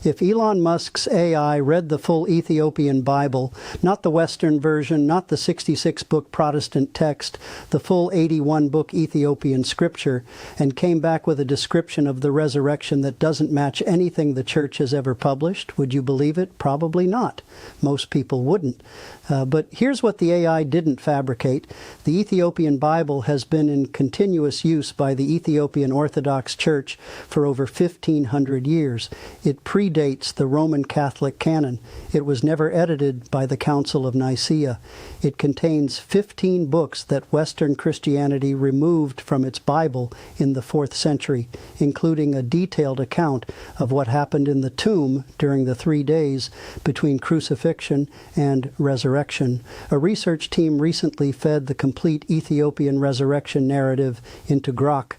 If Elon Musk's AI read the full Ethiopian Bible, not the Western version, not the 66-book Protestant text, the full 81-book Ethiopian scripture, and came back with a description of the resurrection that doesn't match anything the church has ever published, would you believe it? Probably not. Most people wouldn't. But here's what the AI didn't fabricate. The Ethiopian Bible has been in continuous use by the Ethiopian Orthodox Church for over 1,500 years. It predates the Roman Catholic canon. It was never edited by the Council of Nicaea. It contains 15 books that Western Christianity removed from its Bible in the 4th century, including a detailed account of what happened in the tomb during the 3 days between crucifixion and resurrection. A research team recently fed the complete Ethiopian resurrection narrative into Grok,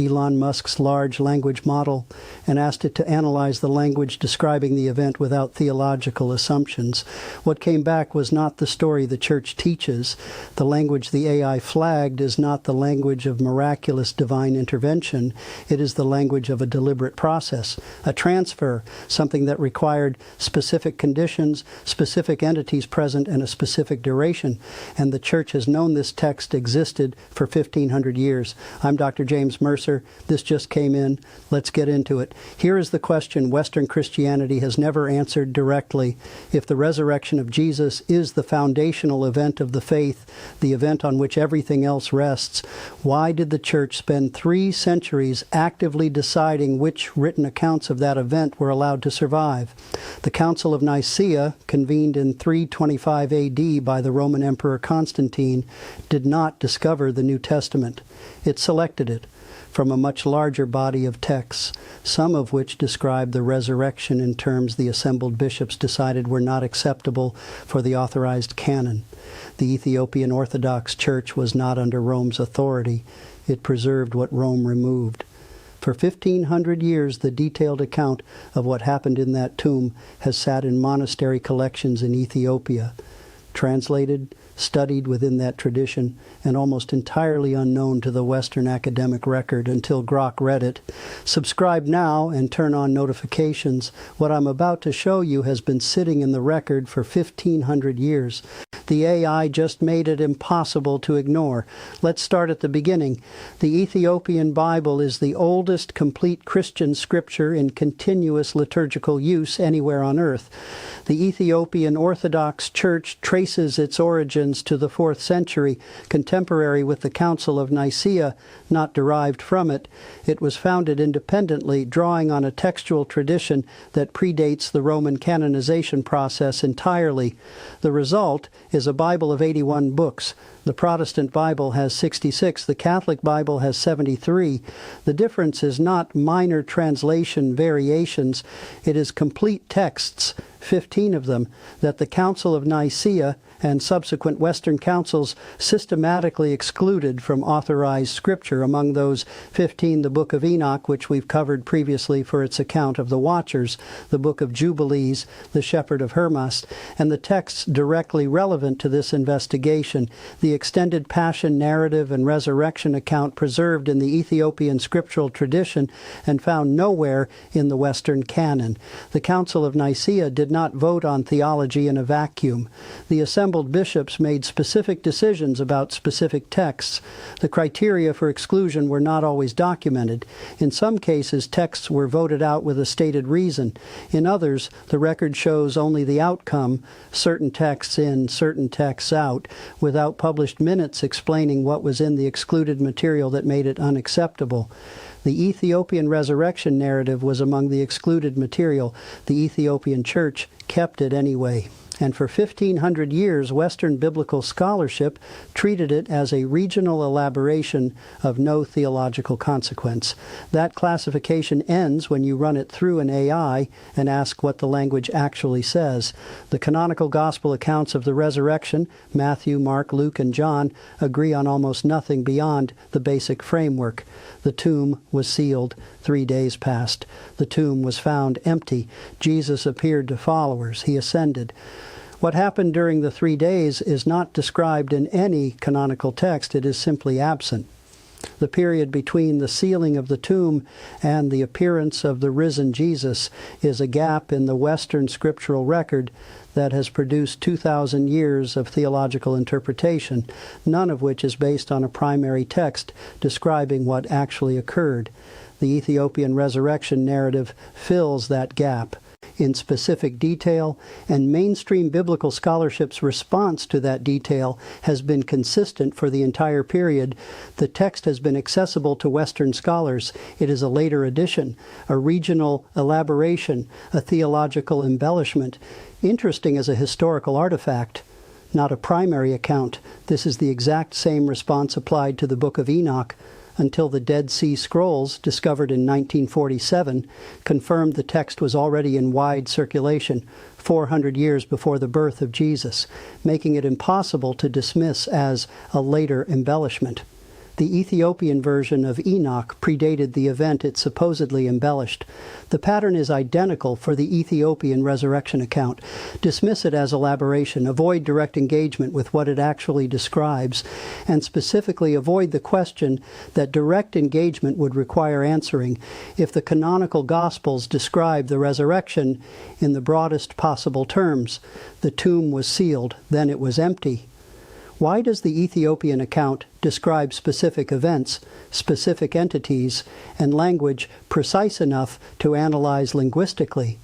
Elon Musk's large language model, and asked it to analyze the language describing the event without theological assumptions. What came back was not the story the church teaches. The language the AI flagged is not the language of miraculous divine intervention. It is the language of a deliberate process, a transfer, something that required specific conditions, specific entities present, and a specific duration. And the church has known this text existed for 1,500 years. I'm Dr. James Mercer. This just came in. Let's get into it. Here is the question Western Christianity has never answered directly. If the resurrection of Jesus is the foundational event of the faith, the event on which everything else rests, why did the church spend 3 centuries actively deciding which written accounts of that event were allowed to survive? The Council of Nicaea, convened in 325 AD by the Roman Emperor Constantine, did not discover the New Testament. It selected it from a much larger body of texts, some of which describe the resurrection in terms the assembled bishops decided were not acceptable for the authorized canon. The Ethiopian Orthodox Church was not under Rome's authority. It preserved what Rome removed. For 1,500 years, the detailed account of what happened in that tomb has sat in monastery collections in Ethiopia, translated, studied within that tradition, and almost entirely unknown to the Western academic record until Grok read it. Subscribe now and turn on notifications. What I'm about to show you has been sitting in the record for 1,500 years. The AI just made it impossible to ignore. Let's start at the beginning. The Ethiopian Bible is the oldest complete Christian scripture in continuous liturgical use anywhere on earth. The Ethiopian Orthodox Church traces its origins to the 4th century, contemporary with the Council of Nicaea, not derived from it. It was founded independently, drawing on a textual tradition that predates the Roman canonization process entirely. The result is a Bible of 81 books. The Protestant Bible has 66. The Catholic Bible has 73. The difference is not minor translation variations. It is complete texts, 15 of them, that the Council of Nicaea and subsequent Western councils systematically excluded from authorized scripture. Among those 15, the Book of Enoch, which we've covered previously for its account of the Watchers, the Book of Jubilees, the Shepherd of Hermas, and the texts directly relevant to this investigation, the extended Passion narrative and resurrection account preserved in the Ethiopian scriptural tradition and found nowhere in the Western canon. The Council of Nicaea did not vote on theology in a vacuum. The assembled bishops made specific decisions about specific texts. The criteria for exclusion were not always documented. In some cases, texts were voted out with a stated reason. In others, the record shows only the outcome, certain texts in, certain texts out, without published minutes explaining what was in the excluded material that made it unacceptable. The Ethiopian resurrection narrative was among the excluded material. The Ethiopian Church kept it anyway. And for 1,500 years, Western biblical scholarship treated it as a regional elaboration of no theological consequence. That classification ends when you run it through an AI and ask what the language actually says. The canonical gospel accounts of the resurrection, Matthew, Mark, Luke, and John, agree on almost nothing beyond the basic framework. The tomb was sealed. 3 days passed. The tomb was found empty. Jesus appeared to followers. He ascended. What happened during the 3 days is not described in any canonical text. It is simply absent. The period between the sealing of the tomb and the appearance of the risen Jesus is a gap in the Western scriptural record that has produced 2,000 years of theological interpretation, none of which is based on a primary text describing what actually occurred. The Ethiopian resurrection narrative fills that gap in specific detail, and mainstream biblical scholarship's response to that detail has been consistent for the entire period. The text has been accessible to Western scholars. It is a later addition, a regional elaboration, a theological embellishment, interesting as a historical artifact, not a primary account. This is the exact same response applied to the Book of Enoch, until the Dead Sea Scrolls, discovered in 1947, confirmed the text was already in wide circulation 400 years before the birth of Jesus, making it impossible to dismiss as a later embellishment. The Ethiopian version of Enoch predated the event it supposedly embellished. The pattern is identical for the Ethiopian resurrection account. Dismiss it as elaboration, avoid direct engagement with what it actually describes, and specifically avoid the question that direct engagement would require answering if the canonical Gospels describe the resurrection in the broadest possible terms. The tomb was sealed, then it was empty. Why does the Ethiopian account describe specific events, specific entities, and language precise enough to analyze linguistically?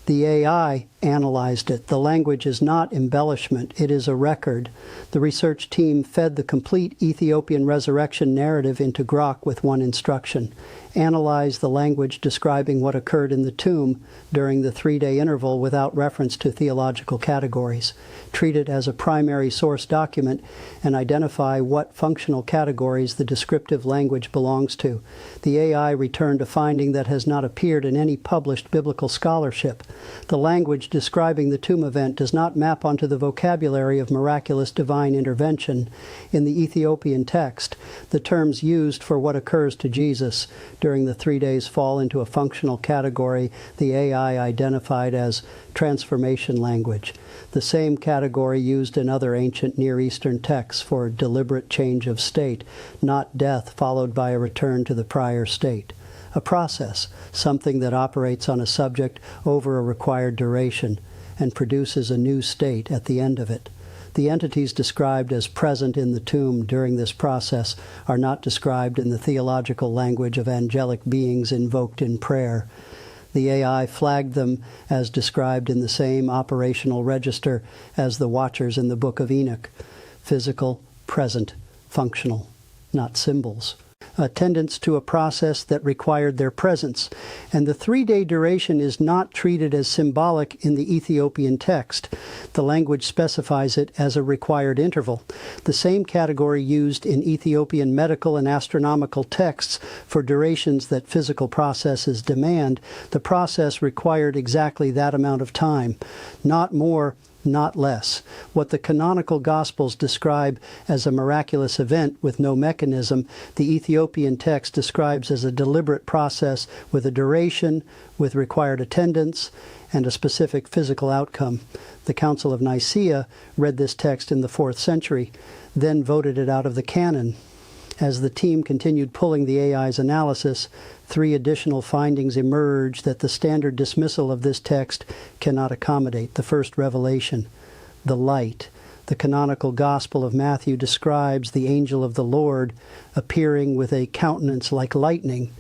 The AI analyzed it. The language is not embellishment, it is a record. The research team fed the complete Ethiopian resurrection narrative into Grok with one instruction: analyze the language describing what occurred in the tomb during the 3-day interval without reference to theological categories. Treat it as a primary source document and identify what functional categories the descriptive language belongs to. The AI returned a finding that has not appeared in any published biblical scholarship. The language describing the tomb event does not map onto the vocabulary of miraculous divine intervention. In the Ethiopian text, the terms used for what occurs to Jesus during the 3 days fall into a functional category the AI identified as transformation language, the same category used in other ancient Near Eastern texts for deliberate change of state, not death followed by a return to the prior state. A process, something that operates on a subject over a required duration and produces a new state at the end of it. The entities described as present in the tomb during this process are not described in the theological language of angelic beings invoked in prayer. The AI flagged them as described in the same operational register as the watchers in the Book of Enoch: physical, present, functional, not symbols. Attendants to a process that required their presence, and the 3-day duration is not treated as symbolic in the Ethiopian text. The language specifies it as a required interval, the same category used in Ethiopian medical and astronomical texts for durations that physical processes demand. The process required exactly that amount of time, not more, not less. What the canonical Gospels describe as a miraculous event with no mechanism, the Ethiopian text describes as a deliberate process with a duration, with required attendance, and a specific physical outcome. The Council of Nicaea read this text in the 4th century, then voted it out of the canon. As the team continued pulling the AI's analysis, 3 additional findings emerged that the standard dismissal of this text cannot accommodate. The first revelation, the light. The canonical Gospel of Matthew describes the angel of the Lord appearing with a countenance like lightning.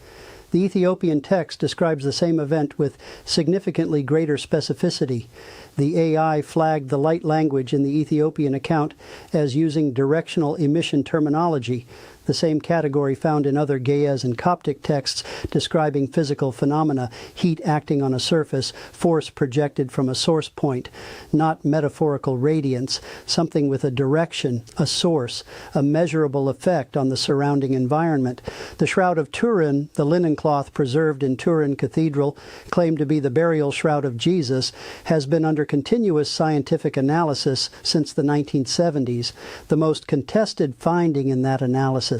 The Ethiopian text describes the same event with significantly greater specificity. The AI flagged the light language in the Ethiopian account as using directional emission terminology, the same category found in other Ge'ez and Coptic texts describing physical phenomena: heat acting on a surface, force projected from a source point, not metaphorical radiance, something with a direction, a source, a measurable effect on the surrounding environment. The Shroud of Turin, the linen cloth preserved in Turin Cathedral, claimed to be the burial shroud of Jesus, has been under continuous scientific analysis since the 1970s. The most contested finding in that analysis: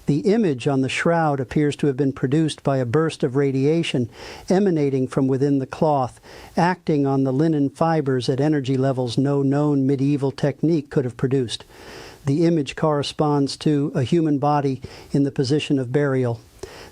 the image on the shroud appears to have been produced by a burst of radiation emanating from within the cloth, acting on the linen fibers at energy levels no known medieval technique could have produced. The image corresponds to a human body in the position of burial.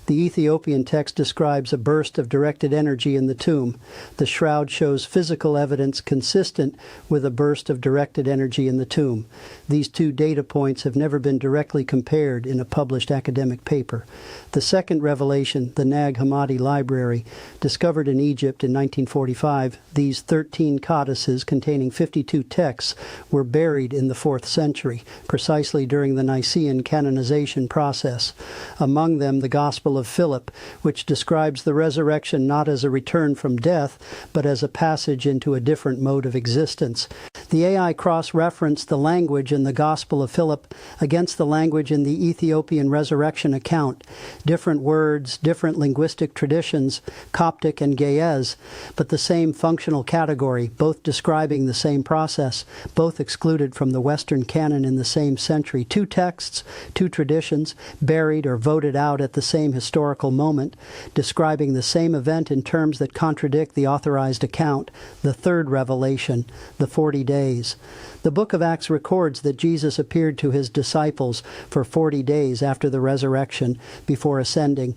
The Ethiopian text describes a burst of directed energy in the tomb. The shroud shows physical evidence consistent with a burst of directed energy in the tomb. These two data points have never been directly compared in a published academic paper. The second revelation, the Nag Hammadi library, discovered in Egypt in 1945, these 13 codices containing 52 texts were buried in the 4th century, precisely during the Nicene canonization process. Among them, the Gospel of Philip, which describes the resurrection not as a return from death, but as a passage into a different mode of existence. The AI cross-referenced the language in the Gospel of Philip against the language in the Ethiopian resurrection account. Different words, different linguistic traditions, Coptic and Ge'ez, but the same functional category, both describing the same process, both excluded from the Western canon in the same century. Two texts, two traditions, buried or voted out at the same historical moment, describing the same event in terms that contradict the authorized account, the third revelation, the 40 days. The book of Acts records that Jesus appeared to his disciples for 40 days after the resurrection, before ascending.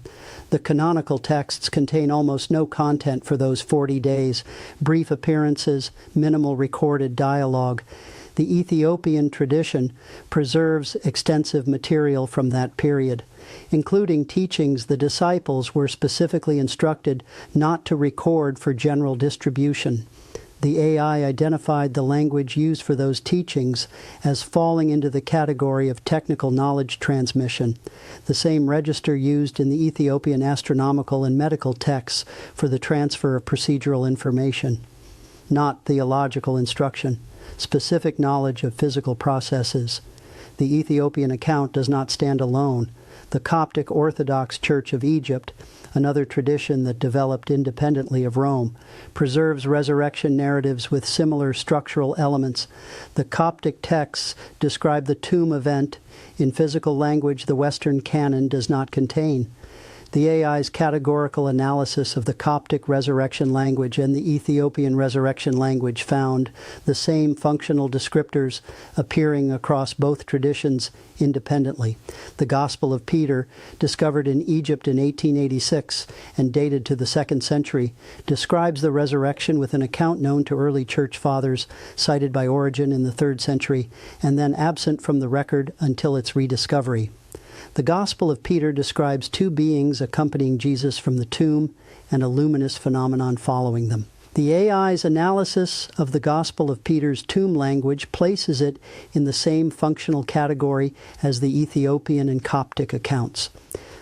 The canonical texts contain almost no content for those 40 days, brief appearances, minimal recorded dialogue. The Ethiopian tradition preserves extensive material from that period, including teachings the disciples were specifically instructed not to record for general distribution. The AI identified the language used for those teachings as falling into the category of technical knowledge transmission, the same register used in the Ethiopian astronomical and medical texts for the transfer of procedural information, not theological instruction, specific knowledge of physical processes. The Ethiopian account does not stand alone. The Coptic Orthodox Church of Egypt, another tradition that developed independently of Rome, preserves resurrection narratives with similar structural elements. The Coptic texts describe the tomb event in physical language the Western canon does not contain. The AI's categorical analysis of the Coptic resurrection language and the Ethiopian resurrection language found the same functional descriptors appearing across both traditions independently. The Gospel of Peter, discovered in Egypt in 1886 and dated to the 2nd century, describes the resurrection with an account known to early church fathers, cited by Origen in the 3rd century, and then absent from the record until its rediscovery. The Gospel of Peter describes two beings accompanying Jesus from the tomb and a luminous phenomenon following them. The AI's analysis of the Gospel of Peter's tomb language places it in the same functional category as the Ethiopian and Coptic accounts.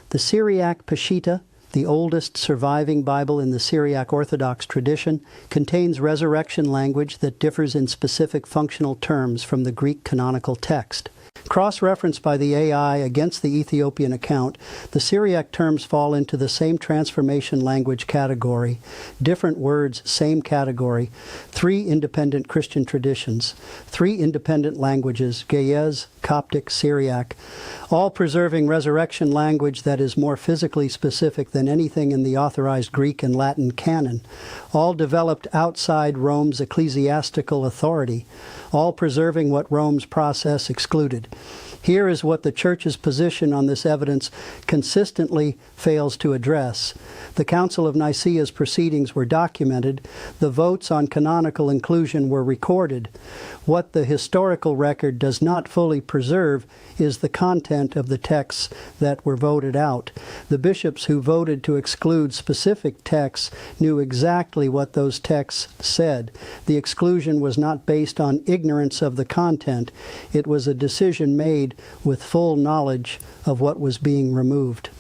The Syriac Peshitta, the oldest surviving Bible in the Syriac Orthodox tradition, contains resurrection language that differs in specific functional terms from the Greek canonical text. Cross-referenced by the AI against the Ethiopian account, the Syriac terms fall into the same transformation language category. Different words, same category. Three independent Christian traditions. Three independent languages, Ge'ez, Coptic, Syriac, all preserving resurrection language that is more physically specific than anything in the authorized Greek and Latin canon. All developed outside Rome's ecclesiastical authority. All preserving what Rome's process excluded. Here is what the Church's position on this evidence consistently fails to address. The Council of Nicaea's proceedings were documented. The votes on canonical inclusion were recorded. What the historical record does not fully preserve is the content of the texts that were voted out. The bishops who voted to exclude specific texts knew exactly what those texts said. The exclusion was not based on ignorance of the content. It was a decision made with full knowledge of what was being removed.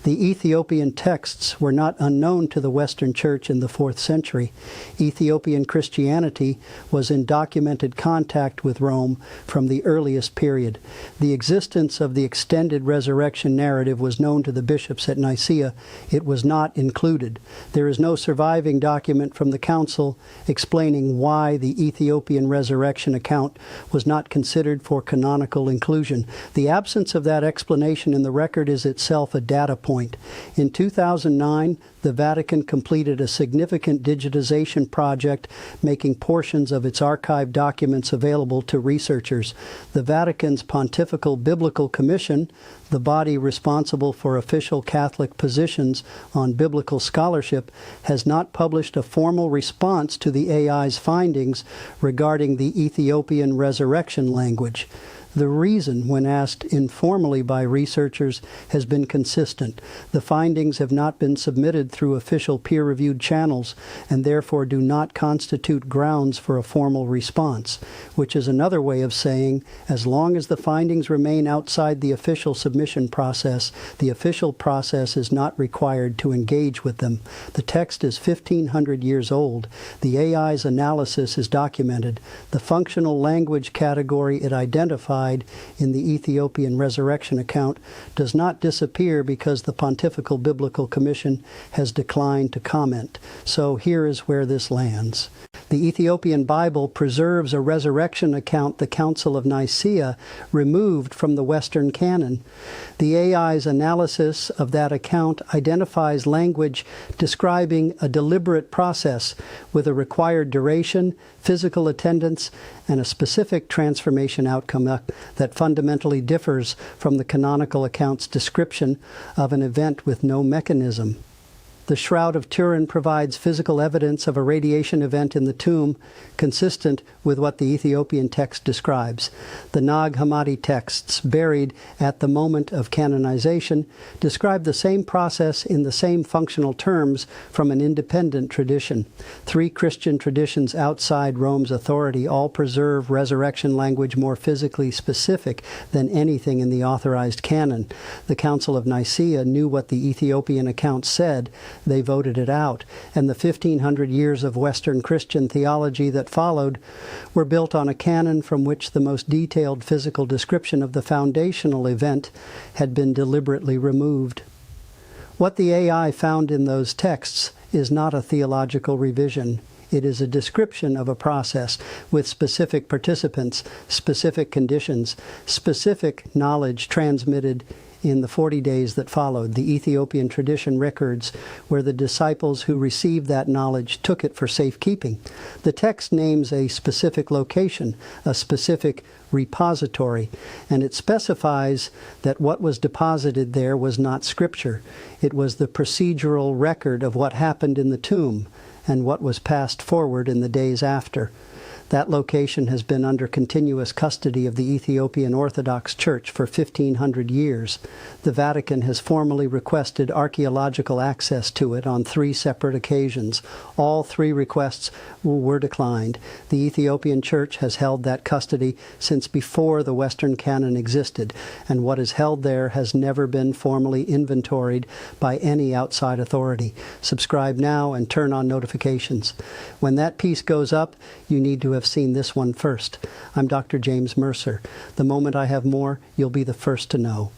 The Ethiopian texts were not unknown to the Western Church in the 4th century. Ethiopian Christianity was in documented contact with Rome from the earliest period. The existence of the extended resurrection narrative was known to the bishops at Nicaea. It was not included. There is no surviving document from the Council explaining why the Ethiopian resurrection account was not considered for canonical inclusion. The absence of that explanation in the record is itself a data point point. In 2009, the Vatican completed a significant digitization project, making portions of its archived documents available to researchers. The Vatican's Pontifical Biblical Commission, the body responsible for official Catholic positions on biblical scholarship, has not published a formal response to the AI's findings regarding the Ethiopian resurrection language. The reason, when asked informally by researchers, has been consistent. The findings have not been submitted through official peer-reviewed channels and therefore do not constitute grounds for a formal response, which is another way of saying, as long as the findings remain outside the official submission process, the official process is not required to engage with them. The text is 1,500 years old. The AI's analysis is documented. The functional language category it identified in the Ethiopian resurrection account does not disappear because the Pontifical Biblical Commission has declined to comment. So here is where this lands. The Ethiopian Bible preserves a resurrection account the Council of Nicaea removed from the Western canon. The AI's analysis of that account identifies language describing a deliberate process with a required duration, physical attendance, and a specific transformation outcome that fundamentally differs from the canonical account's description of an event with no mechanism. The Shroud of Turin provides physical evidence of a radiation event in the tomb consistent with what the Ethiopian text describes. The Nag Hammadi texts, buried at the moment of canonization, describe the same process in the same functional terms from an independent tradition. 3 Christian traditions outside Rome's authority all preserve resurrection language more physically specific than anything in the authorized canon. The Council of Nicaea knew what the Ethiopian account said. They voted it out, and the 1,500 years of Western Christian theology that followed were built on a canon from which the most detailed physical description of the foundational event had been deliberately removed. What the AI found in those texts is not a theological revision. It is a description of a process with specific participants, specific conditions, specific knowledge transmitted in the 40 days that followed. The Ethiopian tradition records where the disciples who received that knowledge took it for safekeeping. The text names a specific location, a specific repository, and it specifies that what was deposited there was not scripture. It was the procedural record of what happened in the tomb and what was passed forward in the days after. That location has been under continuous custody of the Ethiopian Orthodox Church for 1,500 years. The Vatican has formally requested archaeological access to it on 3 separate occasions. All 3 requests were declined. The Ethiopian Church has held that custody since before the Western canon existed, and what is held there has never been formally inventoried by any outside authority. Subscribe now and turn on notifications. When that piece goes up, you need to have seen this one first. I'm Dr. James Mercer. The moment I have more, you'll be the first to know.